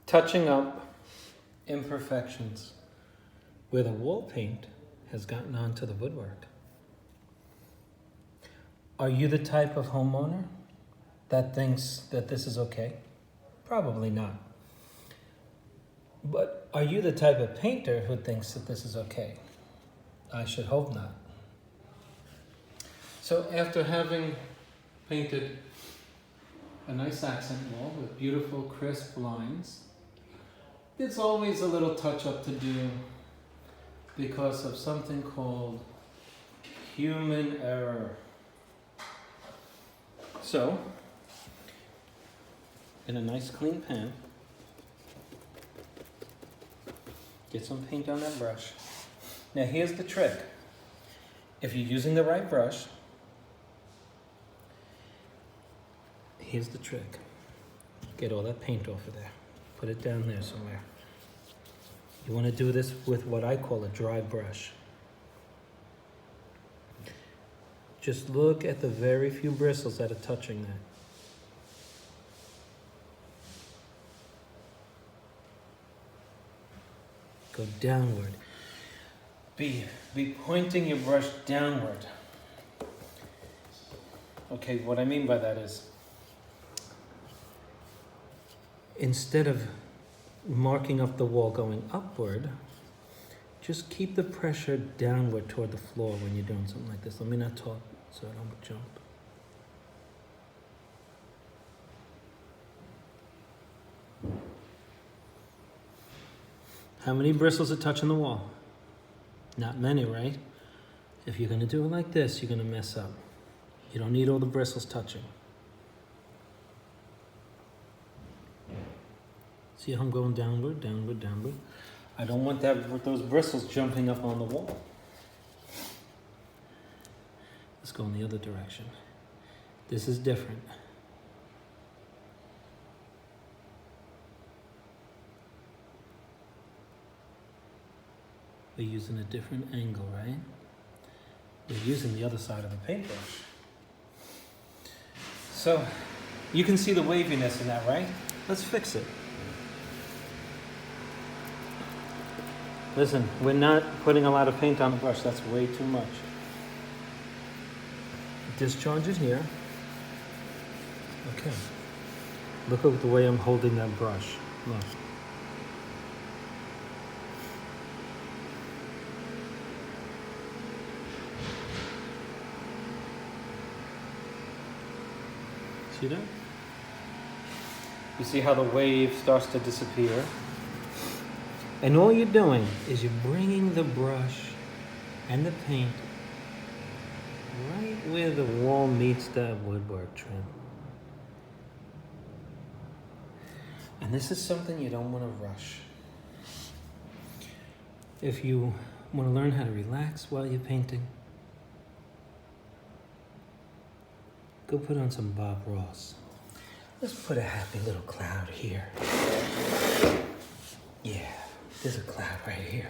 touching up imperfections where the wall paint has gotten onto the woodwork. Are you the type of homeowner that thinks that this is okay? Probably not. But are you the type of painter who thinks that this is okay? I should hope not. So after having painted a nice accent wall with beautiful crisp lines, there's always a little touch-up to do because of something called human error. So, in a nice clean pan, get some paint on that brush. Now here's the trick. If you're using the right brush, here's the trick. Get all that paint off of there. Put it down there somewhere. You want to do this with what I call a dry brush. Just look at the very few bristles that are touching that. Go downward. Be pointing your brush downward. Okay, what I mean by that is, instead of marking up the wall going upward, just keep the pressure downward toward the floor when you're doing something like this. Let me not talk so I don't jump. How many bristles are touching the wall? Not many, right? If you're gonna do it like this, you're gonna mess up. You don't need all the bristles touching. See how I'm going downward, downward, downward? I don't want those bristles jumping up on the wall. Let's go in the other direction. This is different. We're using a different angle, right? We're using the other side of the paintbrush. So, you can see the waviness in that, right? Let's fix it. Listen, we're not putting a lot of paint on the brush. That's way too much. Discharge it here. Okay. Look at the way I'm holding that brush. Look. See that? You see how the wave starts to disappear? And all you're doing is you're bringing the brush and the paint right where the wall meets that woodwork trim. And this is something you don't want to rush. If you want to learn how to relax while you're painting, go put on some Bob Ross. Let's put a happy little cloud here. Yeah. There's a cloud right here.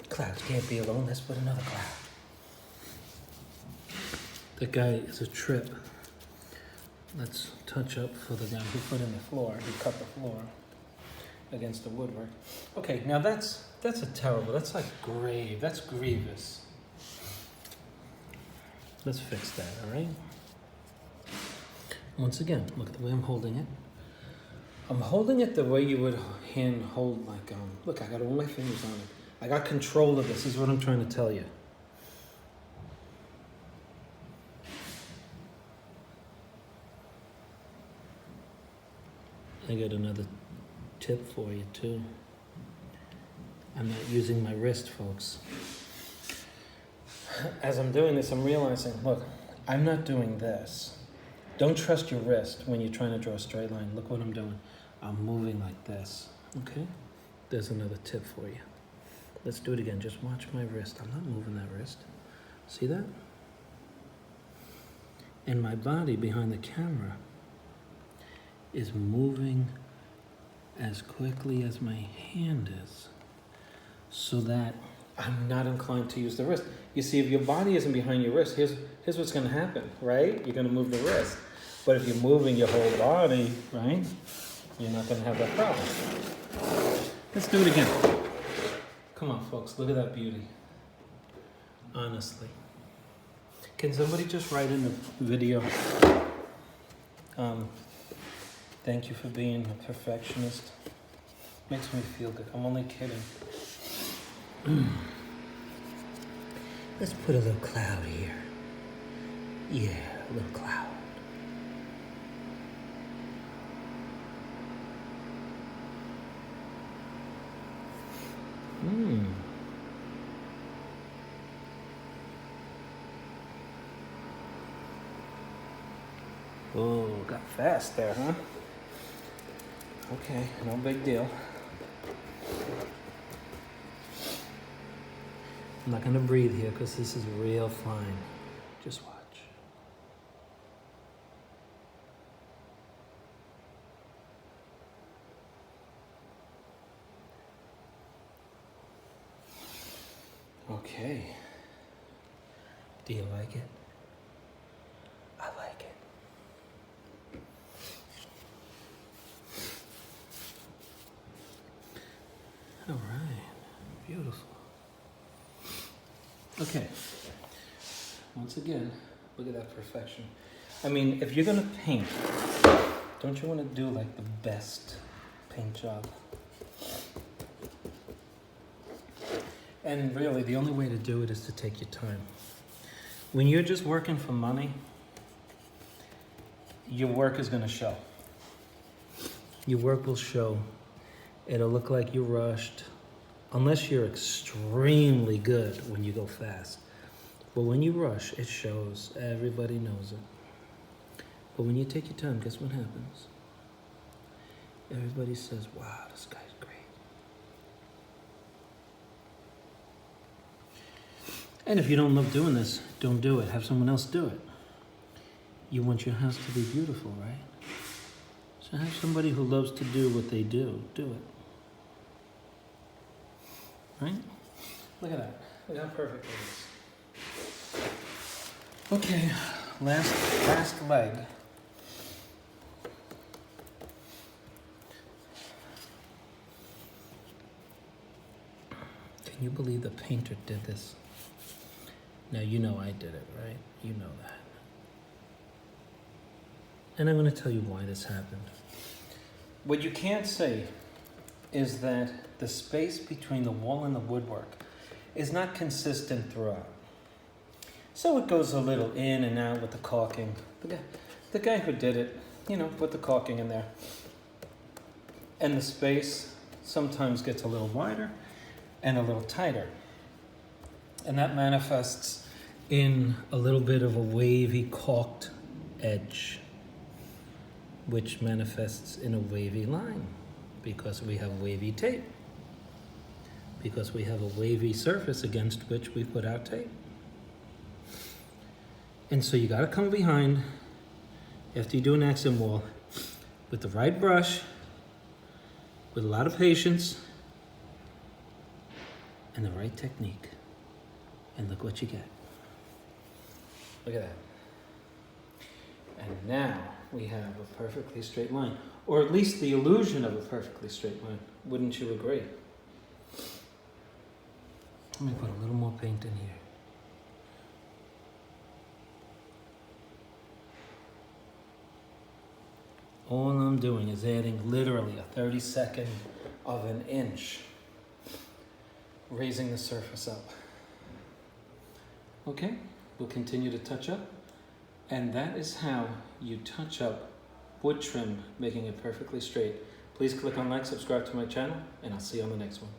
Clouds can't be alone. Let's put another cloud. That guy is a trip. Let's touch up for the guy who put in the floor, who cut the floor against the woodwork. Okay, now that's a terrible, that's like grave, that's grievous. Let's fix that, all right? Once again, look at the way I'm holding it. I'm holding it the way you would hand hold, like, look, I got all my fingers on it. I got control of this, is what I'm trying to tell you. I got another tip for you, too. I'm not using my wrist, folks. As I'm doing this, I'm realizing, look, I'm not doing this. Don't trust your wrist when you're trying to draw a straight line. Look what I'm doing. I'm moving like this, okay? There's another tip for you. Let's do it again. Just watch my wrist. I'm not moving that wrist. See that? And my body behind the camera is moving as quickly as my hand is so that I'm not inclined to use the wrist. You see, if your body isn't behind your wrist, here's what's going to happen, right? You're going to move the wrist. But if you're moving your whole body, right? you're not gonna have that problem. Let's do it again. Come on, folks, look at that beauty. Honestly. Can somebody just write in the video, thank you for being a perfectionist. Makes me feel good. I'm only kidding. Let's put a little cloud here. Yeah, a little cloud. Oh, got fast there, huh? Okay, no big deal. I'm not gonna breathe here because this is real fine. Just watch. Okay. Do you like it? I like it. All right, beautiful. Okay, once again, look at that perfection. I mean, if you're gonna paint, don't you want to do like the best paint job? And really, the only way to do it is to take your time. When you're just working for money, your work is gonna show. Your work will show. It'll look like you're rushed, unless you're extremely good when you go fast. But when you rush, it shows. Everybody knows it. But when you take your time, guess what happens? Everybody says, wow, this guy's great. And if you don't love doing this, don't do it. Have someone else do it. You want your house to be beautiful, right? So have somebody who loves to do what they do it. Right? Look at that. Look how perfect it is. Okay, last leg. Can you believe the painter did this? Now you know I did it, right? You know that. And I'm going to tell you why this happened. What you can't say is that the space between the wall and the woodwork is not consistent throughout. So it goes a little in and out with the caulking. The guy who did it, put the caulking in there. And the space sometimes gets a little wider and a little tighter. And that manifests in a little bit of a wavy caulked edge, which manifests in a wavy line because we have wavy tape, because we have a wavy surface against which we put our tape. And so you gotta come behind, after you do an accent wall, with the right brush, with a lot of patience, and the right technique. And look what you get. Look at that. And now we have a perfectly straight line, or at least the illusion of a perfectly straight line. Wouldn't you agree? Let me put a little more paint in here. All I'm doing is adding literally a 32nd of an inch, raising the surface up. Okay, we'll continue to touch up. And that is how you touch up wood trim, making it perfectly straight. Please click on like, subscribe to my channel, and I'll see you on the next one.